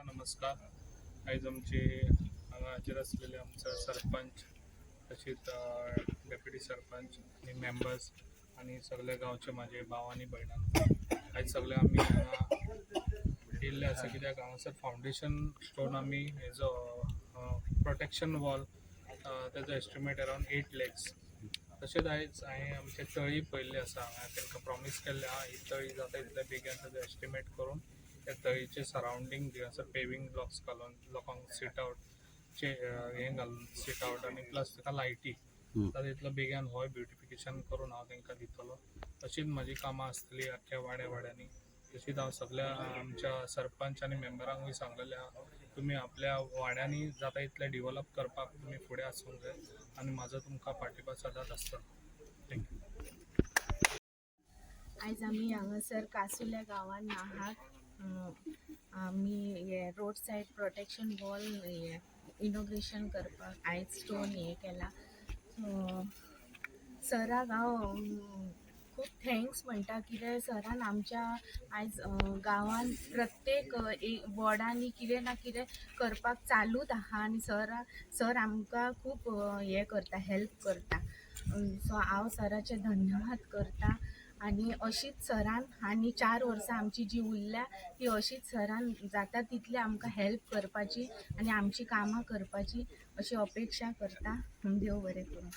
नमस्कार. आयज आमचे हांगा हाजीर आसलेले आमचे सरपंच तशीच डेप्युटी सरपंच आणि मेंबर्स आणि सगळे गांवचे माझे भाव आणि भयणां आयज सगळे आमी हांगा येयल्ले आसा कित्याक हांगासर फावंडेशन स्टोन आमी हेजो प्रोटेक्शन वॉल तेजो एस्टिमेट अरावंड 8 lakhs. तशेंच आयज हांवें आमचे तळी पळयल्ली आसा. हांवें तांकां प्रॉमीस केल्लें आहा ही तळी जाता तितले बेगीन तेजो एस्टिमेट करून त्या तळीचे सरावंडींग जे पेविंग ब्लॉक्स घालून लोकांक सीट आउटचे हें घालून सीट आउट आनी प्लस ताका लायटी जाता तितलो बेगीन होय ब्युटिफिकेशन करून हांव तांकां दितलो. अशीच म्हजी कामां आसतली आख्ख्या वाड्यांनी. तशीच हांव सगळ्या आमच्या सरपंच आनी मेंबरांकूय सांगलेलें आहा तुमी आपल्या वाड्यांनी जाता तितले डिवेलप करपाक तुमी फुडें आसूंक जाय आनी म्हाजो तुमकां पाठिंबा सदांच आसतलो. थँक्यू. आयज आमी हांगासर कासुल्या गांवांत आहात. आमी हे road said protection wall inauguration करपाक आयज स्टोन हे केला. सराक हांव खूब थँक्स म्हणटा कित्याक सरान आमच्या आयज गांवांत प्रत्येक वॉर्डांनी कितें ना कितें करपाक चालूच आहा आनी सर आमकां खूब हे करता हेल्प करता. सो हांव सराचे धन्यवाद करता आनी अशीच सरान आनी 4 वर्सां आमची जी उरल्या ती अशीच सरान जाता तितली आमकां हेल्प करपाची आनी आमची कामां करपाची अशी अपेक्षा करता. देव बरें करूं.